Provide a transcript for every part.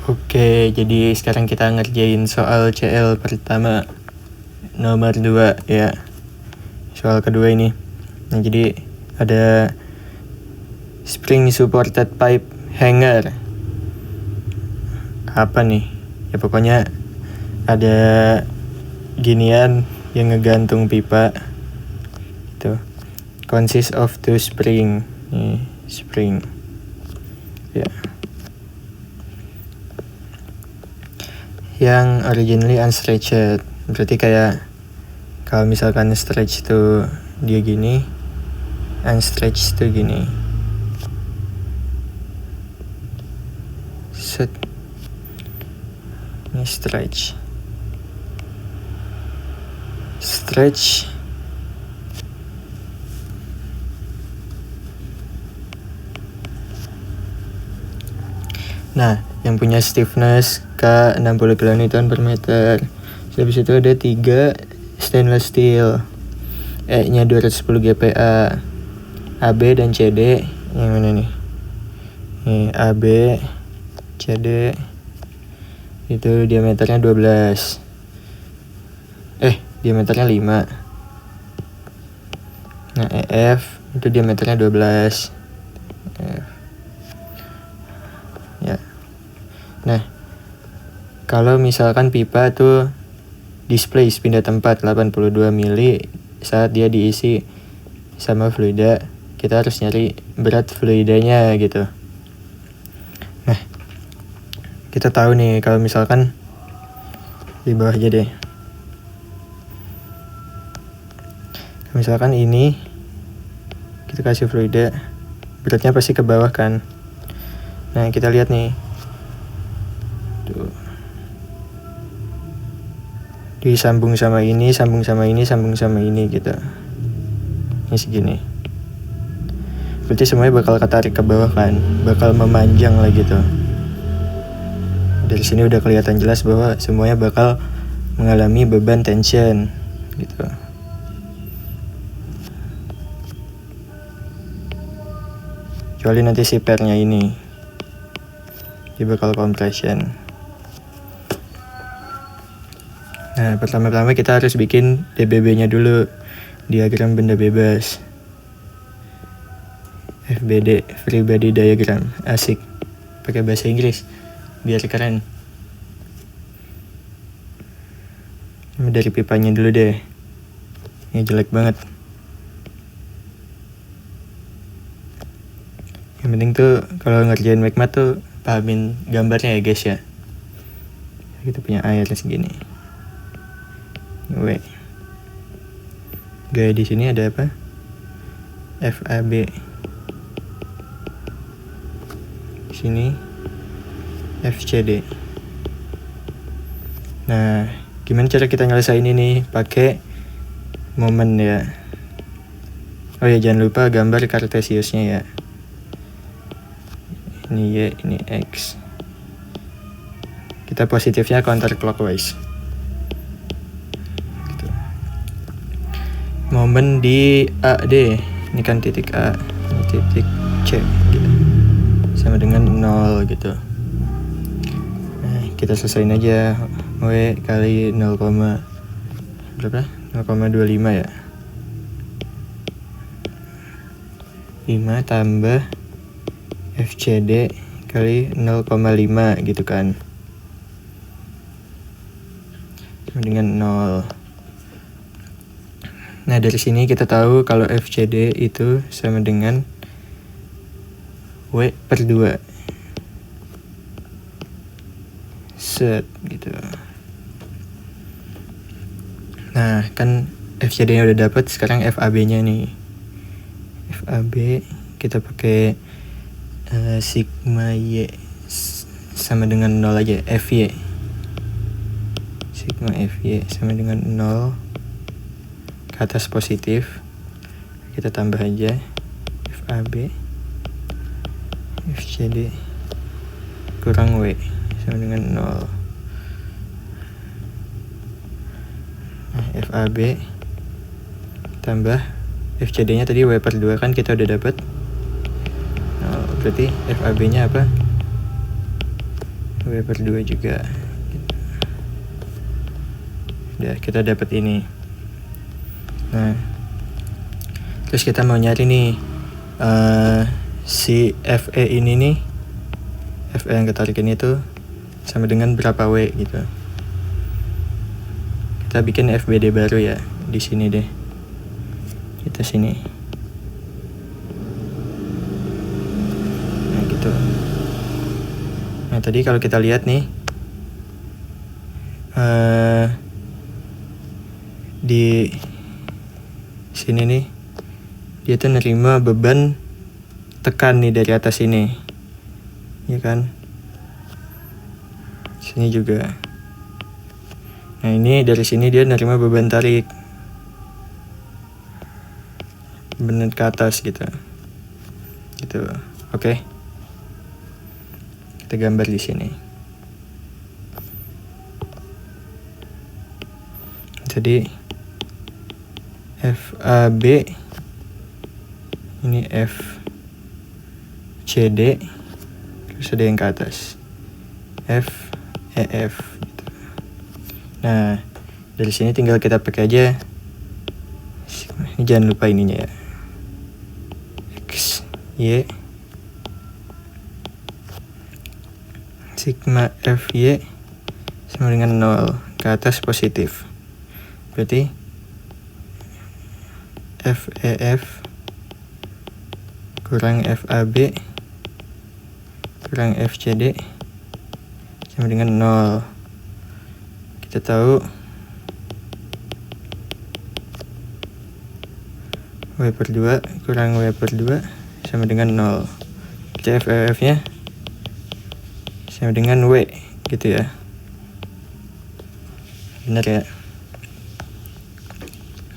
Oke, jadi sekarang kita ngerjain soal CL pertama nomor 2 ya. Soal kedua ini. Nah, jadi ada spring supported pipe hanger. Apa nih? Ya pokoknya ada ginian yang ngegantung pipa. Itu. Consists of two spring. Nih, spring. Ya. Yang originally unstretched, berarti kayak kalau misalkan stretch tuh dia gini, unstretched tuh gini. Set. Ini stretch. Nah, yang punya stiffness K 60 kN per meter. Habis itu ada 3 stainless steel. E-nya 210 GPa. AB dan CD yang mana nih? Nih, AB, CD itu diameternya 12. Diameternya 5. Nah, EF itu diameternya 12. Ya. Nah, kalau misalkan pipa tuh displace pindah tempat 82 mili saat dia diisi sama fluida, kita harus nyari berat fluidanya gitu. Nah, kita tahu nih kalau misalkan di bawah aja deh. Misalkan ini kita kasih fluida, beratnya pasti ke bawah kan. Nah, kita lihat nih. Tuh. Disambung sama ini, sambung sama ini gitu. Ini segini. Berarti semuanya bakal ketarik ke bawah kan, bakal memanjang lah gitu. Dari sini udah kelihatan jelas bahwa semuanya bakal mengalami beban tension gitu. Kecuali nanti si pairnya ini dia bakal compression. Nah, pertama-tama kita harus bikin DBB-nya dulu, diagram benda bebas. FBD, free body diagram, asik. Pakai bahasa Inggris biar keren. Dari pipanya dulu deh. Ini jelek banget. Yang penting tuh kalau ngerjain magma tuh pahamin gambarnya ya guys ya. Kita punya air segini. W. Gaya di sini ada apa? FAB. Di sini FCD. Nah, gimana cara kita nyelesain ini? Pakai momen ya. Oh ya, jangan lupa gambar Cartesiusnya ya. Ini Y, ini X. Kita positifnya counterclockwise. Gitu. Momen di AD. Ini kan titik A, ini titik C gitu. Sama dengan 0 gitu. Nah, kita selesain aja. W kali 0, berapa? 0,25 ya. 5 tambah FCD kali 0,5 gitu kan. Sama dengan 0. Nah, dari sini kita tahu kalau FCD itu sama dengan W per 2. Set gitu. Nah, kan FCD-nya udah dapat, sekarang FAB-nya nih. FAB kita pakai sigma Y sama dengan 0 aja, FY. Sigma FY sama dengan 0. Ke atas positif. Kita tambah aja FAB FCD kurang W sama dengan 0. Nah, FAB tambah FCD-nya tadi W per 2 kan kita udah dapat. Berarti FAB-nya apa? W W/2 juga. Udah, kita dapat ini. Nah, terus kita mau nyari nih si FE ini nih, FE yang ketarikan itu sama dengan berapa W gitu. Kita bikin FBD baru ya, di sini deh. Kita sini. Nah, gitu. Nah, tadi kalau kita lihat nih di sini nih, dia tuh nerima beban tekan nih dari atas ini, ya kan? Sini juga. Nah, ini dari sini dia nerima beban tarik, benar ke atas gitu. Oke. Kita gambar di sini. Jadi FAB ini FCD, terus ada yang ke atas FEF gitu. Nah, dari sini tinggal kita pakai aja. Ini jangan lupa ininya ya. X, Y, sigma FY sama dengan 0, ke atas positif. Berarti FEF kurang FAB kurang FCD sama dengan 0. Kita tahu W/2 kurang W/2 sama dengan 0. Kita FEF nya sama dengan W gitu ya. Benar ya.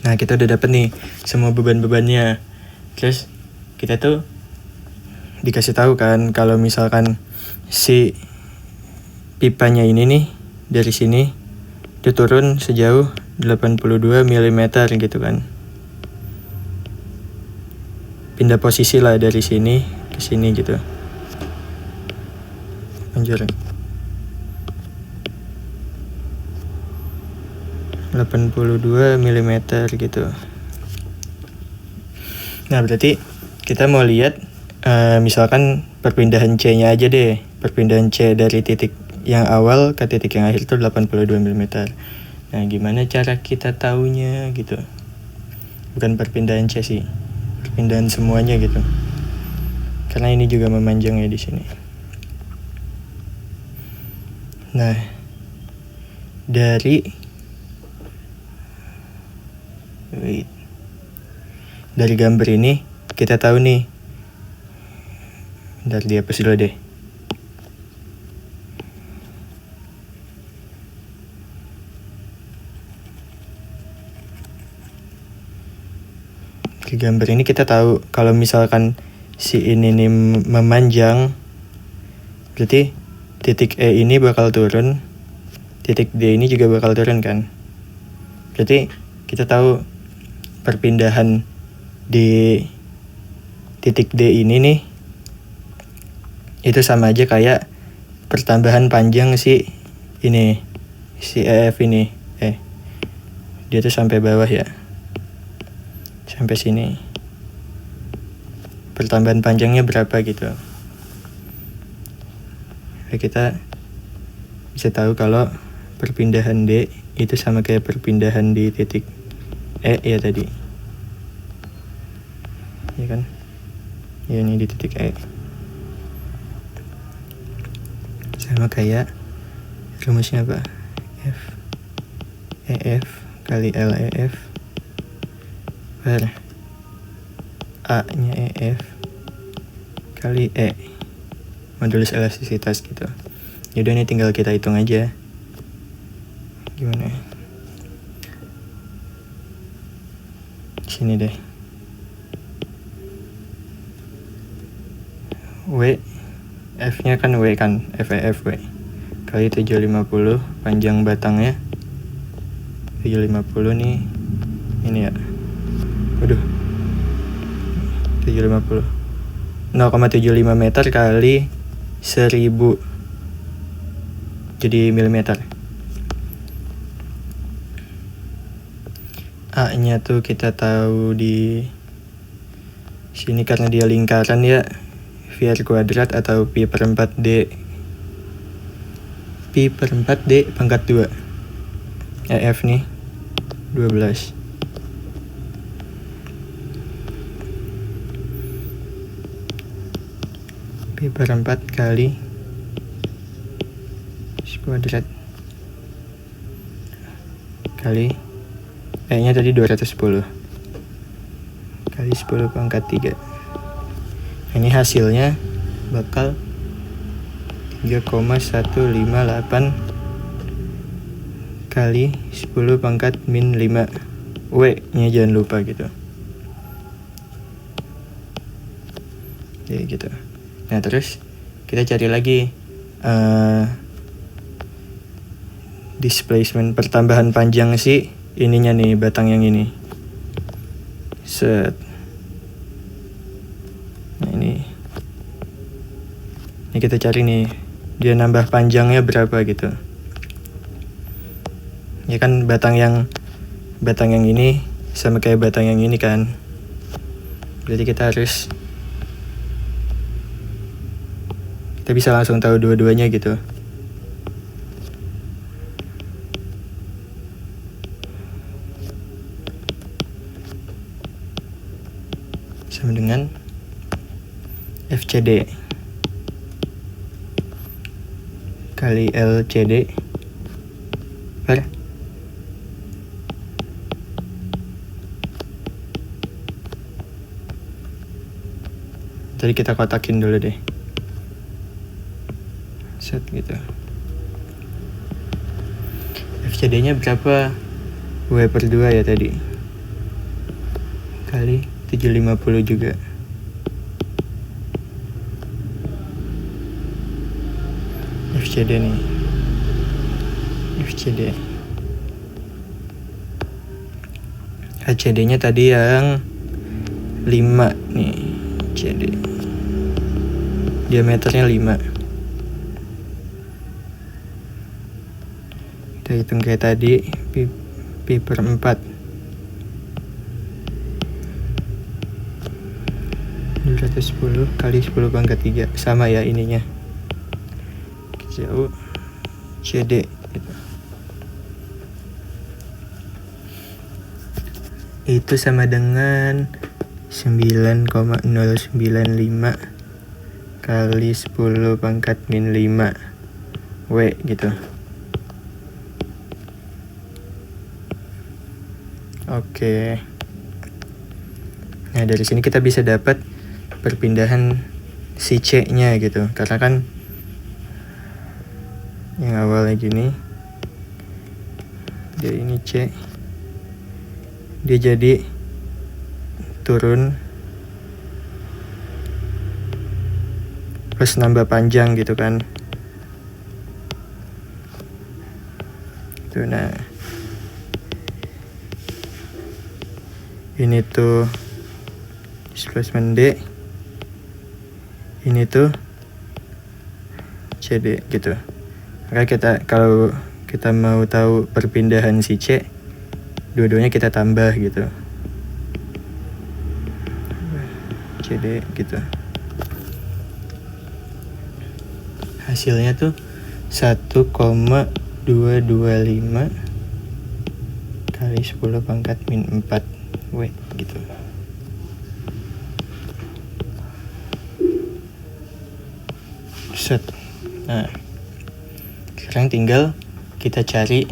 Nah, kita udah dapet nih semua beban-bebannya. Terus kita tuh dikasih tahu kan kalau misalkan si pipanya ini nih dari sini itu turun sejauh 82 mm gitu kan. Pindah posisi lah dari sini ke sini gitu. Anjir. 82 mm gitu. Nah, berarti kita mau lihat misalkan perpindahan C-nya aja deh. Perpindahan C dari titik yang awal ke titik yang akhir itu 82 mm. Nah, gimana cara kita taunya gitu? Bukan perpindahan C sih. Perpindahan semuanya gitu. Karena ini juga memanjang ya di sini. Nah, dari gambar ini kita tahu nih. Bentar, dihapus dulu deh. Di gambar ini kita tahu kalau misalkan si ini nih memanjang, berarti titik E ini bakal turun, titik D ini juga bakal turun kan. Berarti kita tahu perpindahan di titik D ini nih itu sama aja kayak pertambahan panjang si ini, si EF ini. Dia tuh sampai bawah ya, sampai sini. Pertambahan panjangnya berapa gitu. Kita bisa tahu kalau perpindahan D itu sama kayak perpindahan di titik E ya tadi. Ya kan? Ya, ini di titik E. Sama kayak rumusnya apa? EF kali LEF per A-nya EF kali E. Modulus elastisitas gitu. Yaudah, ini tinggal kita hitung aja. Gimana? Sini deh. W, F-nya kan W kan, FEF W. Kali 750 panjang batangnya. 750 nih. Ini ya. Waduh. 750. 0,75 meter kali 1000 jadi milimeter. A nya tuh kita tahu di sini karena dia lingkaran ya, VR kuadrat atau pi per 4D pangkat 2. F nih 12. Pi per 4 kali kuadrat kali E-nya tadi 210 kali 10 pangkat 3. Ini hasilnya bakal 3,158 kali 10 pangkat min 5. W-nya jangan lupa gitu. Oke gitu. Nah terus kita cari lagi displacement, pertambahan panjang si ininya nih, batang yang ini. Set. Nah ini kita cari nih, dia nambah panjangnya berapa gitu. Ya kan batang yang ini sama kayak batang yang ini kan. Berarti kita bisa langsung tahu dua-duanya gitu. Sama dengan FCD kali LCD per tadi kita kotakin dulu deh. Set gitu. FCD-nya berapa? W per 2 ya tadi. Kali 750 juga. FCD nih. FCD. HCD-nya tadi yang 5 nih. CD. Diameternya 5. Kita hitung kayak tadi, pi per 4. 210 kali 10 pangkat 3. Sama ya ininya. Jauh CD gitu. Itu sama dengan 9,095 kali 10 pangkat min 5 W gitu. Oke. Nah dari sini kita bisa dapat perpindahan si C-nya gitu. Karena kan yang awalnya gini, dia ini C, dia jadi turun plus nambah panjang gitu kan. Tuh nah, ini tuh displacement D, ini tuh CD gitu. Maka kalau kita mau tahu perpindahan si C, dua-duanya kita tambah gitu. CD gitu. Hasilnya tuh 1,225 kali 10 pangkat min 4 W gitu. Set. Nah, sekarang tinggal kita cari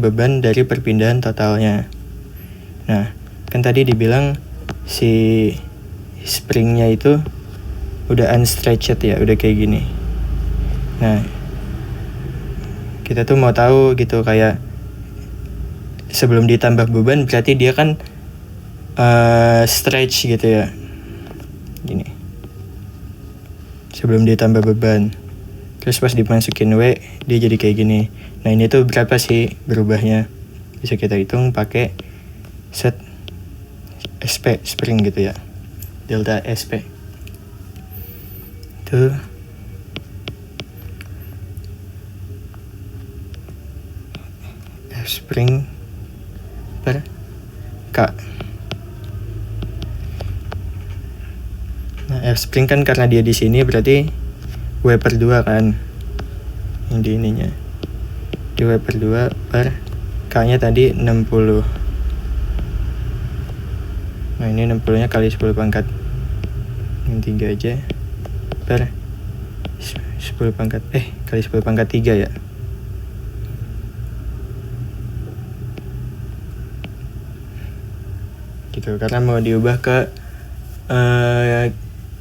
beban dari perpindahan totalnya. Nah, kan tadi dibilang si springnya itu udah unstretched ya, udah kayak gini. Nah, kita tuh mau tahu gitu kayak sebelum ditambah beban berarti dia kan stretch gitu ya. Gini. Sebelum ditambah beban. Terus pas dimasukin W, dia jadi kayak gini. Nah, ini tuh berapa sih berubahnya? Bisa kita hitung pakai set SP spring gitu ya. Delta SP. Tuh spring per K. Nah, F spring kan karena dia di sini berarti W per 2 kan. Yang di ininya. Di W per 2 per K-nya tadi 60. Nah, ini 60-nya kali 10 pangkat. Yang 3 aja. Per 10 pangkat. Kali 10 pangkat 3 ya. Gitu, karena mau diubah ke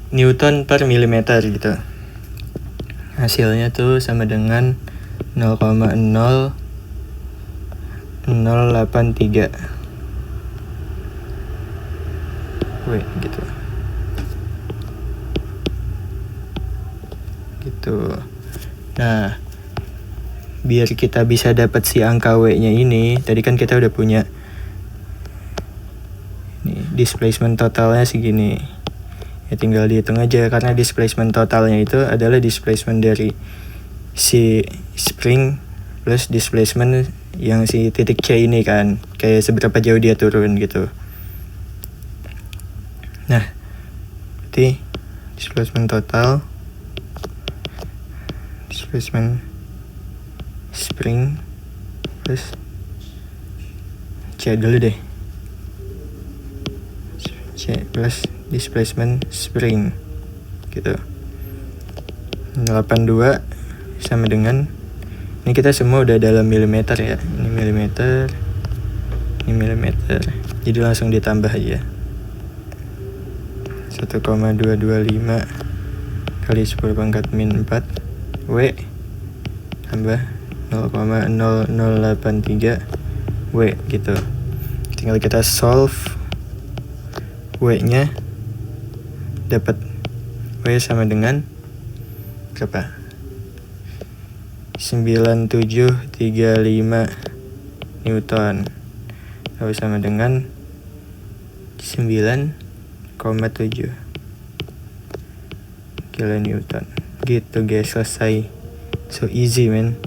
Newton per milimeter gitu. Hasilnya tuh sama dengan 0,0083 W gitu. Nah, biar kita bisa dapat si angka W-nya ini, tadi kan kita udah punya nih, displacement totalnya segini. Ya tinggal dihitung aja, karena displacement totalnya itu adalah displacement dari si spring plus displacement yang si titik C ini kan, kayak seberapa jauh dia turun gitu. Nah, berarti displacement total, displacement spring plus C dulu deh, C plus displacement spring gitu. 82 sama dengan, ini kita semua udah dalam milimeter ya, ini milimeter, ini milimeter, jadi langsung ditambah aja. 1,225 kali 10 pangkat min 4 W tambah 0,0083 W gitu. Tinggal kita solve W-nya, dapat W sama dengan berapa? 9735 Newton. W sama dengan 9,7 kilo Newton. Gitu guys, selesai. So easy man.